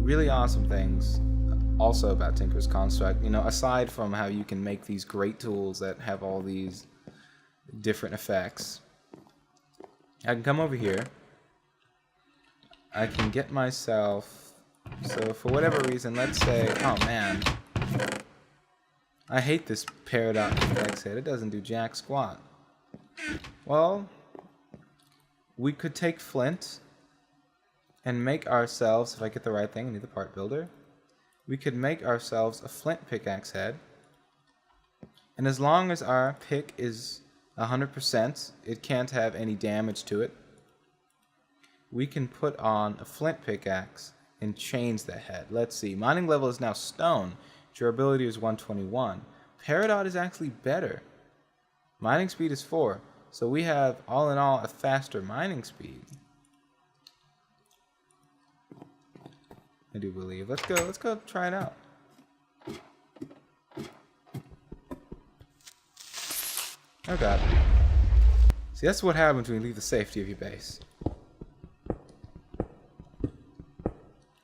really awesome things also about Tinker's Construct. You know, aside from how you can make these great tools that have all these different effects, I can come over here. I can get myself, so for whatever reason, let's say, oh man, I hate this Peridot pickaxe head. It doesn't do jack squat. Well, we could take flint and make ourselves, if I get the right thing, I need the part builder. We could make ourselves a flint pickaxe head. And as long as our pick is 100%, it can't have any damage to it. We can put on a flint pickaxe and change the head. Let's see. Mining level is now stone. Durability is 121. Peridot is actually better. Mining speed is 4. So we have, all in all, a faster mining speed. I do believe. Let's go try it out. Oh god. See, that's what happens when you leave the safety of your base.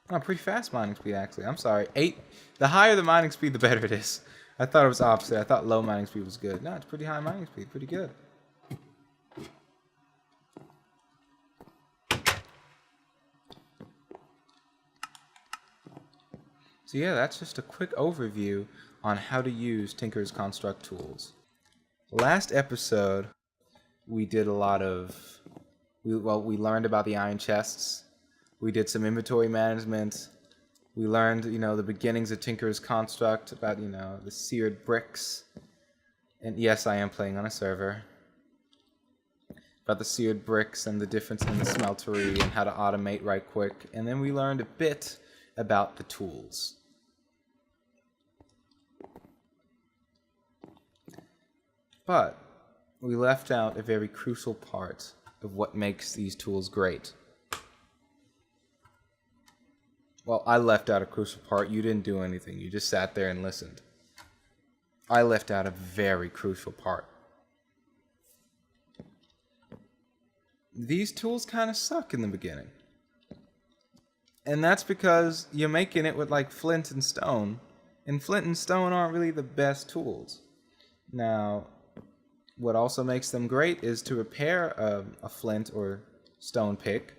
Oh, pretty fast mining speed, actually. I'm sorry. 8. The higher the mining speed, the better it is. I thought it was opposite. I thought low mining speed was good. No, it's pretty high mining speed. Pretty good. So yeah, that's just a quick overview on how to use Tinker's Construct tools. Last episode, we did a lot of... we learned about the iron chests. We did some inventory management. We learned, the beginnings of Tinker's Construct, about, the seared bricks. And yes, I am playing on a server. About the seared bricks and the difference in the smeltery and how to automate right quick. And then we learned a bit about the tools. But we left out a very crucial part of what makes these tools great. Well, I left out a crucial part. You didn't do anything. You just sat there and listened. I left out a very crucial part. These tools kind of suck in the beginning. And that's because you're making it with like flint and stone. And flint and stone aren't really the best tools. Now, what also makes them great is to repair a flint or stone pick.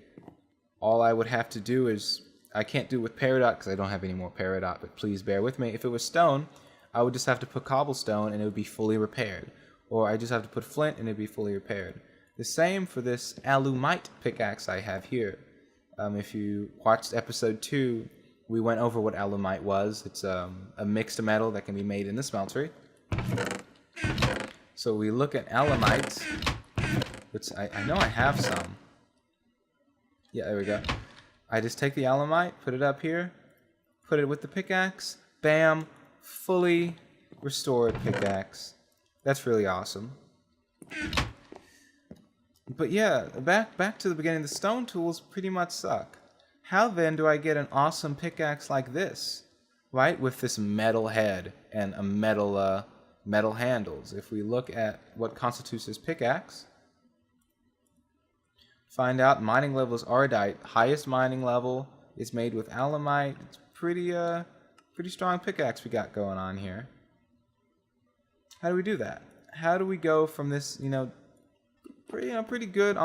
All I would have to do is, I can't do it with Peridot because I don't have any more Peridot, but please bear with me. If it was stone, I would just have to put cobblestone and it would be fully repaired. Or I just have to put flint and it would be fully repaired. The same for this alumite pickaxe I have here. If you watched episode 2, we went over what alumite was. It's a mixed metal that can be made in the smeltery. So we look at alumite, which I know I have some. Yeah, there we go. I just take the alumite, put it up here, put it with the pickaxe, bam, fully restored pickaxe. That's really awesome. But yeah, back to the beginning, the stone tools pretty much suck. How then do I get an awesome pickaxe like this? Right, with this metal head and a metal handles. If we look at what constitutes this pickaxe, find out mining level is ardite. Highest mining level is made with alumite. It's pretty strong pickaxe we got going on here. How do we do that? How do we go from this, pretty good,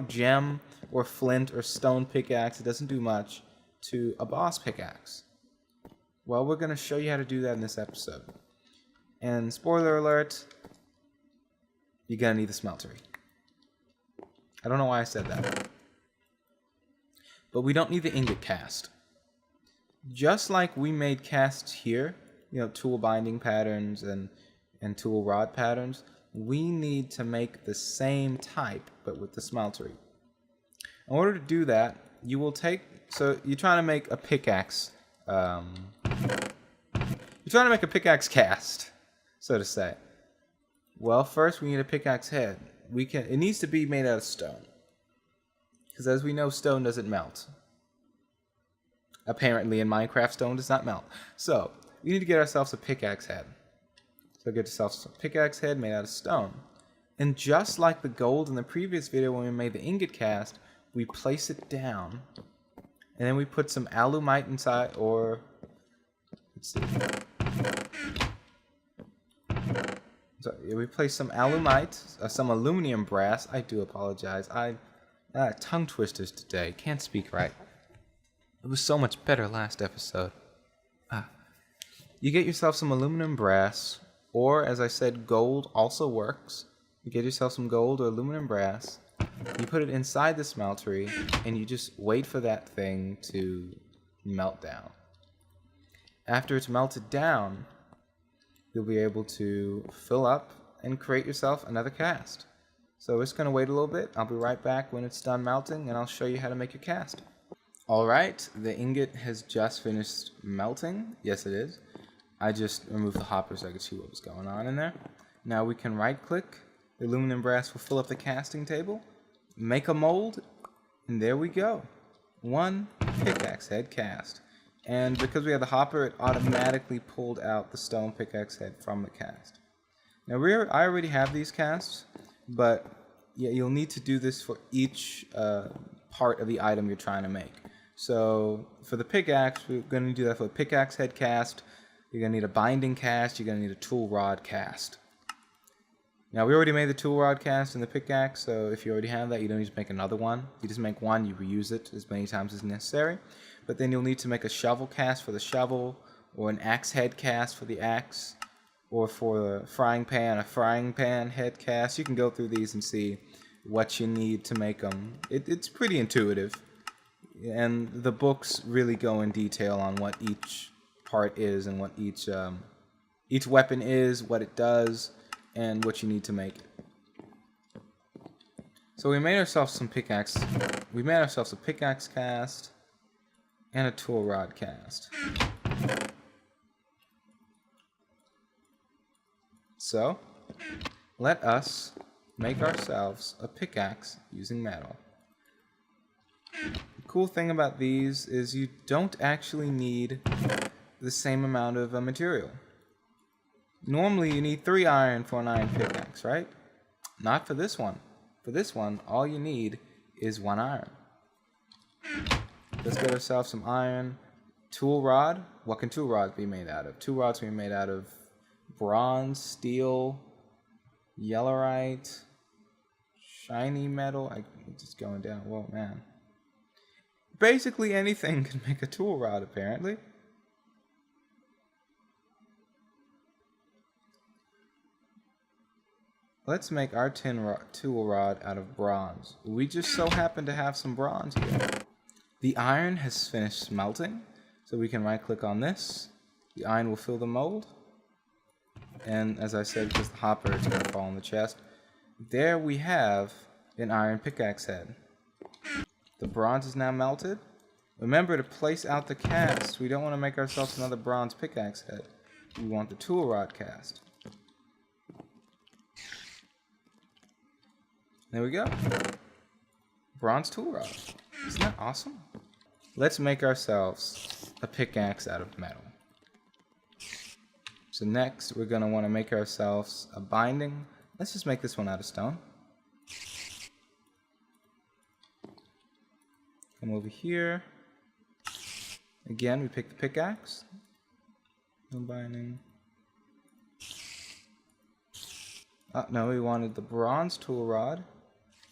gem or flint or stone pickaxe, it doesn't do much, to a boss pickaxe? Well, we're going to show you how to do that in this episode. And spoiler alert, you're going to need the smeltery. I don't know why I said that. But we don't need the ingot cast. Just like we made casts here, tool binding patterns and tool rod patterns, we need to make the same type, but with the smeltery. In order to do that, you will so you're trying to make a pickaxe, you're trying to make a pickaxe cast, so to say. Well, first we need a pickaxe head. It needs to be made out of stone. Because as we know, stone doesn't melt. Apparently in Minecraft, stone does not melt. So, we need to get ourselves a pickaxe head. So get yourself a pickaxe head made out of stone. And just like the gold in the previous video when we made the ingot cast, we place it down. And then we put some alumite inside, or let's see. So we place some alumite, some aluminum brass. I do apologize. Tongue twisters today. Can't speak right. It was so much better last episode. You get yourself some aluminum brass, or as I said, gold also works. You get yourself some gold or aluminum brass. You put it inside the smeltery, and you just wait for that thing to melt down. After it's melted down, you'll be able to fill up and create yourself another cast. So it's going to wait a little bit. I'll be right back when it's done melting, and I'll show you how to make your cast. Alright, the ingot has just finished melting. Yes, it is. I just removed the hopper so I could see what was going on in there. Now we can right-click. The aluminum brass will fill up the casting table. Make a mold, and there we go. 1 pickaxe head cast. And because we had the hopper, it automatically pulled out the stone pickaxe head from the cast. Now I already have these casts, but yeah, you'll need to do this for each part of the item you're trying to make. So for the pickaxe, we're going to do that for a pickaxe head cast. You're going to need a binding cast. You're going to need a tool rod cast. Now we already made the tool rod cast and the pickaxe, so if you already have that, you don't need to make another one. You just make one, you reuse it as many times as necessary. But then you'll need to make a shovel cast for the shovel, or an axe head cast for the axe, or for a frying pan head cast. You can go through these and see what you need to make them. It's pretty intuitive, and the books really go in detail on what each part is and what each weapon is, what it does, and what you need to make it. So we made ourselves some pickaxe. We made ourselves a pickaxe cast and a tool rod cast. So let us make ourselves a pickaxe using metal. The cool thing about these is you don't actually need the same amount of material. Normally you need 3 iron for an iron pickaxe, right? Not for this one. For this one, all you need is 1 iron. Let's get ourselves some iron. Tool rod. What can tool rods be made out of? Tool rods can be made out of bronze, steel, yellowite, shiny metal. I'm just going down. Whoa, man. Basically anything can make a tool rod, apparently. Let's make our tool rod out of bronze. We just so happen to have some bronze here. The iron has finished smelting, so we can right-click on this. The iron will fill the mold. And as I said, because the hopper is going to fall in the chest. There we have an iron pickaxe head. The bronze is now melted. Remember to place out the cast. We don't want to make ourselves another bronze pickaxe head. We want the tool rod cast. There we go. Bronze tool rod. Isn't that awesome? Let's make ourselves a pickaxe out of metal. So next, we're going to want to make ourselves a binding. Let's just make this one out of stone. Come over here. Again, we pick the pickaxe. No binding. Oh, no, we wanted the bronze tool rod.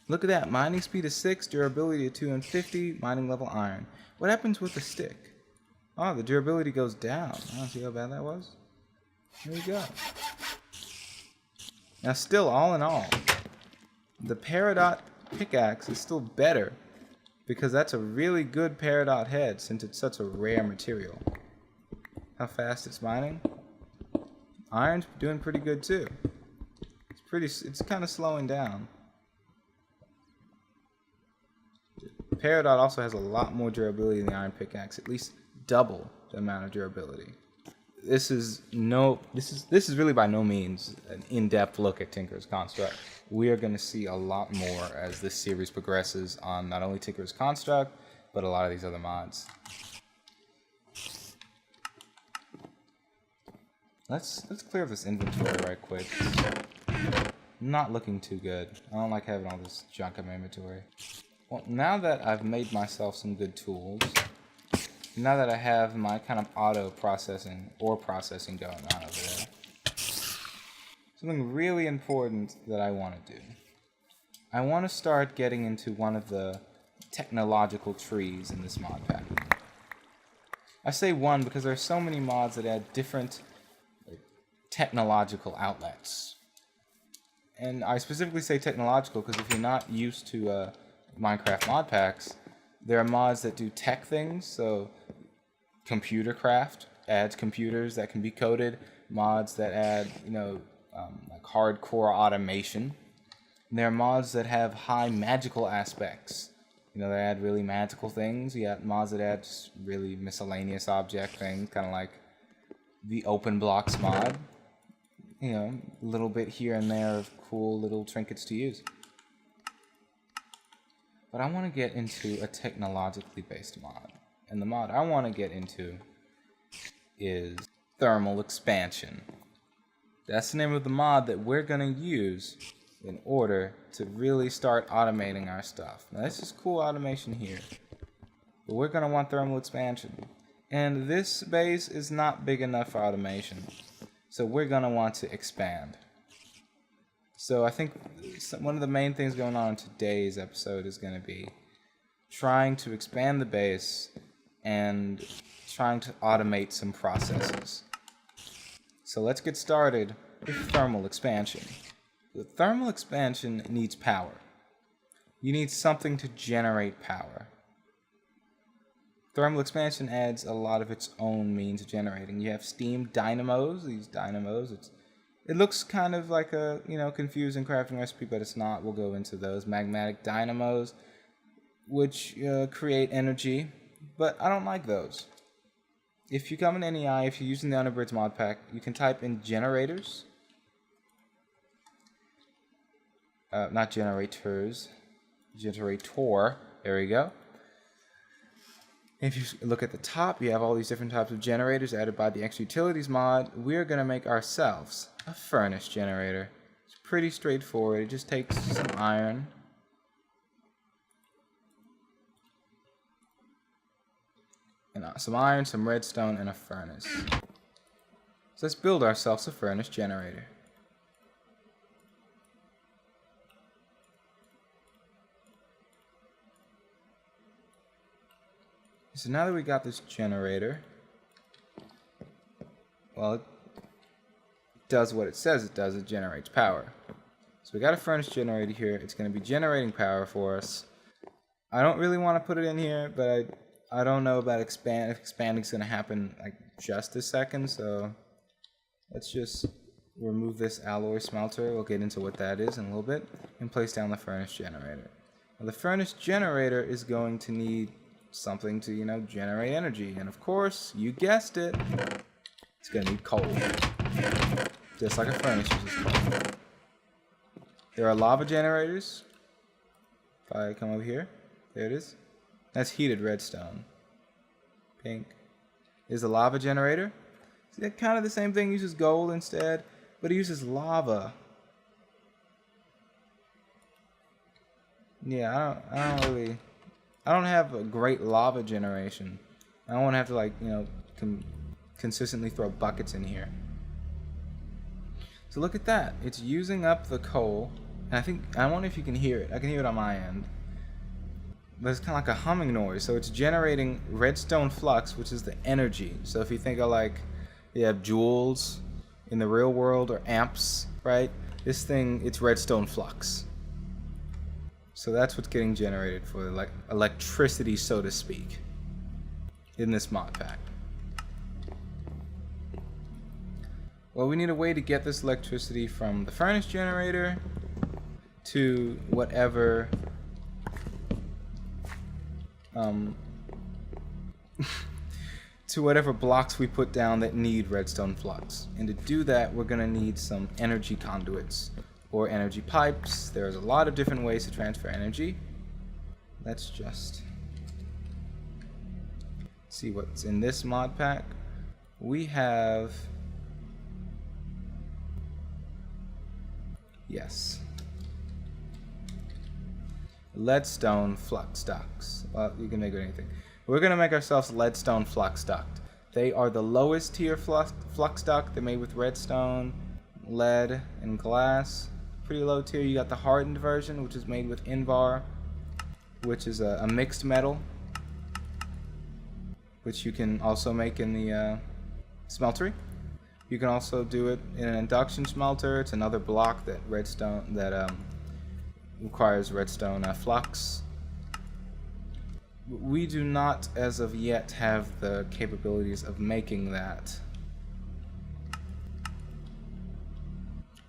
Look at that. Mining speed is 6, durability of 250, mining level iron. What happens with the stick? Oh, the durability goes down. I don't see how bad that was. There we go. Now still, all in all, the Peridot pickaxe is still better because that's a really good Peridot head since it's such a rare material. How fast it's mining? Iron's doing pretty good too. It's kind of slowing down. Peridot also has a lot more durability than the iron pickaxe, at least double the amount of durability. This is really by no means an in-depth look at Tinker's Construct. We are going to see a lot more as this series progresses on not only Tinker's Construct, but a lot of these other mods. Let's clear this inventory right quick. Not looking too good. I don't like having all this junk in my inventory. Well, now that I've made myself some good tools, now that I have my kind of auto processing or processing going on over there, something really important that I want to do. I want to start getting into one of the technological trees in this mod pack. I say one because there are so many mods that add different technological outlets. And I specifically say technological because if you're not used to Minecraft mod packs, there are mods that do tech things, so computer craft adds computers that can be coded, mods that add, like hardcore automation. And there are mods that have high magical aspects. They add really magical things. You got mods that add just really miscellaneous object things, kind of like the Open Blocks mod. A little bit here and there of cool little trinkets to use. But I want to get into a technologically based mod. And the mod I want to get into is thermal expansion. That's the name of the mod that we're going to use in order to really start automating our stuff. Now this is cool automation here, but we're going to want thermal expansion. And this base is not big enough for automation, so we're going to want to expand. So I think one of the main things going on in today's episode is going to be trying to expand the base and trying to automate some processes. So let's get started with thermal expansion. The thermal expansion needs power. You need something to generate power. Thermal expansion adds a lot of its own means of generating. You have steam dynamos. These dynamos, it looks kind of like a confusing crafting recipe, but it's not. We'll go into those. Magmatic dynamos, which create energy, but I don't like those. If you come in NEI, if you're using the Unabridged mod pack, you can type in generators. Not generators, generator, there we go. If you look at the top, you have all these different types of generators added by the X Utilities mod. We're going to make ourselves a furnace generator. It's pretty straightforward. It just takes some iron. And some iron, some redstone, and a furnace. So let's build ourselves a furnace generator. So now that we got this generator, well, it does what it says it does. It generates power. So we got a furnace generator here. It's going to be generating power for us. I don't really want to put it in here, but I don't know about if expanding is going to happen like just a second. So let's just remove this alloy smelter. We'll get into what that is in a little bit and place down the furnace generator. Now, the furnace generator is going to need something to, generate energy. And of course, you guessed it, it's going to need coal. Just like a furnace uses coal. There are lava generators. If I come over here, there it is. That's heated redstone. Pink is a lava generator. See, that kind of the same thing, uses gold instead, but it uses lava. Yeah, I don't have a great lava generation. I don't want to have to consistently throw buckets in here. So look at that. It's using up the coal. And I wonder if you can hear it. I can hear it on my end. But it's kind of like a humming noise. So it's generating redstone flux, which is the energy. So if you think of you have joules in the real world or amps, right? This thing, it's redstone flux. So that's what's getting generated for electricity, so to speak, in this mod pack. Well, we need a way to get this electricity from the furnace generator to whatever to whatever blocks we put down that need redstone flux. And to do that, we're going to need some energy conduits or energy pipes. There's a lot of different ways to transfer energy. Let's just see what's in this mod pack. We have, yes, leadstone flux ducts. Well, you can make it anything. We're going to make ourselves leadstone flux duct. They are the lowest tier flux duct. They're made with redstone, lead, and glass. Pretty low tier. You got the hardened version, which is made with Invar, which is a mixed metal, which you can also make in the smeltery. You can also do it in an induction smelter. It's another block that requires redstone flux. We do not, as of yet, have the capabilities of making that.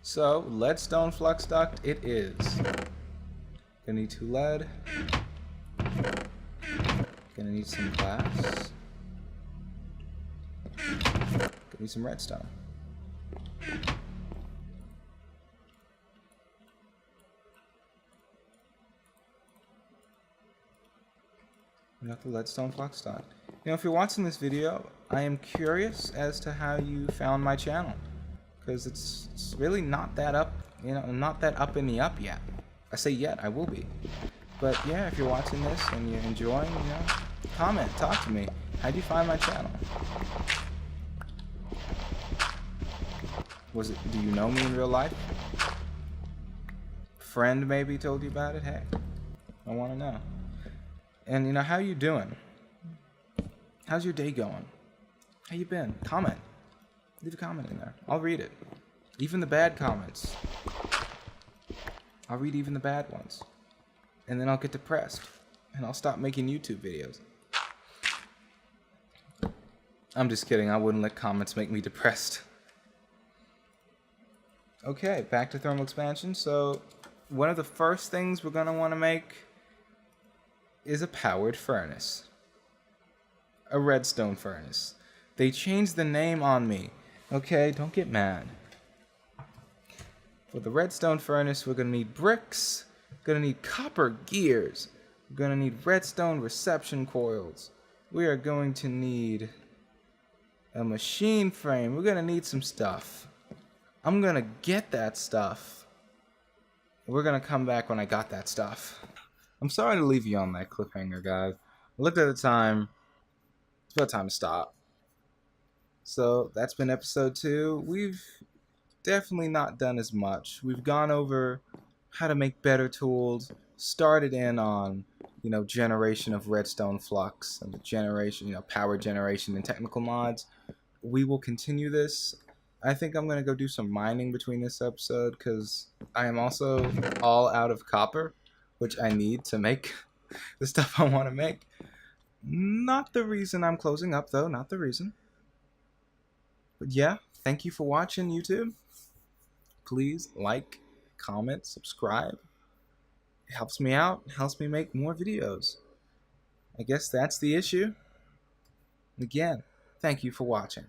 So, leadstone flux duct it is. Gonna need 2 lead. Gonna need some glass. Gonna need some redstone. We got the leadstone flux duct. You know, if you're watching this video, I am curious as to how you found my channel, because it's really not that up, you know, not that up in the up yet. I say yet, I will be. But yeah, if you're watching this and you're enjoying, you know, comment, talk to me. How'd you find my channel? Do you know me in real life? Friend maybe told you about it? Hey, I want to know. And you know, how you doing? How's your day going? How you been? Comment. Leave a comment in there. I'll read it. Even the bad comments. I'll read even the bad ones. And then I'll get depressed. And I'll stop making YouTube videos. I'm just kidding. I wouldn't let comments make me depressed. Okay, back to thermal expansion. So, one of the first things we're going to want to make is a powered furnace. A redstone furnace. They changed the name on me. Okay, don't get mad. For the redstone furnace, we're going to need bricks. We're going to need copper gears. We're going to need redstone reception coils. We are going to need a machine frame. We're going to need some stuff. I'm going to get that stuff. We're going to come back when I got that stuff. I'm sorry to leave you on that cliffhanger, guys. I looked at the time. It's about time to stop. So that's been episode 2. We've definitely not done as much. We've gone over how to make better tools. Started in on, you know, generation of redstone flux and the generation, you know, power generation and technical mods. We will continue this. I think I'm going to go do some mining between this episode because I am also all out of copper, which I need to make the stuff I want to make. Not the reason I'm closing up, though. Not the reason. But yeah, thank you for watching, YouTube. Please like, comment, subscribe. It helps me out. It helps me make more videos. I guess that's the issue. Again, thank you for watching.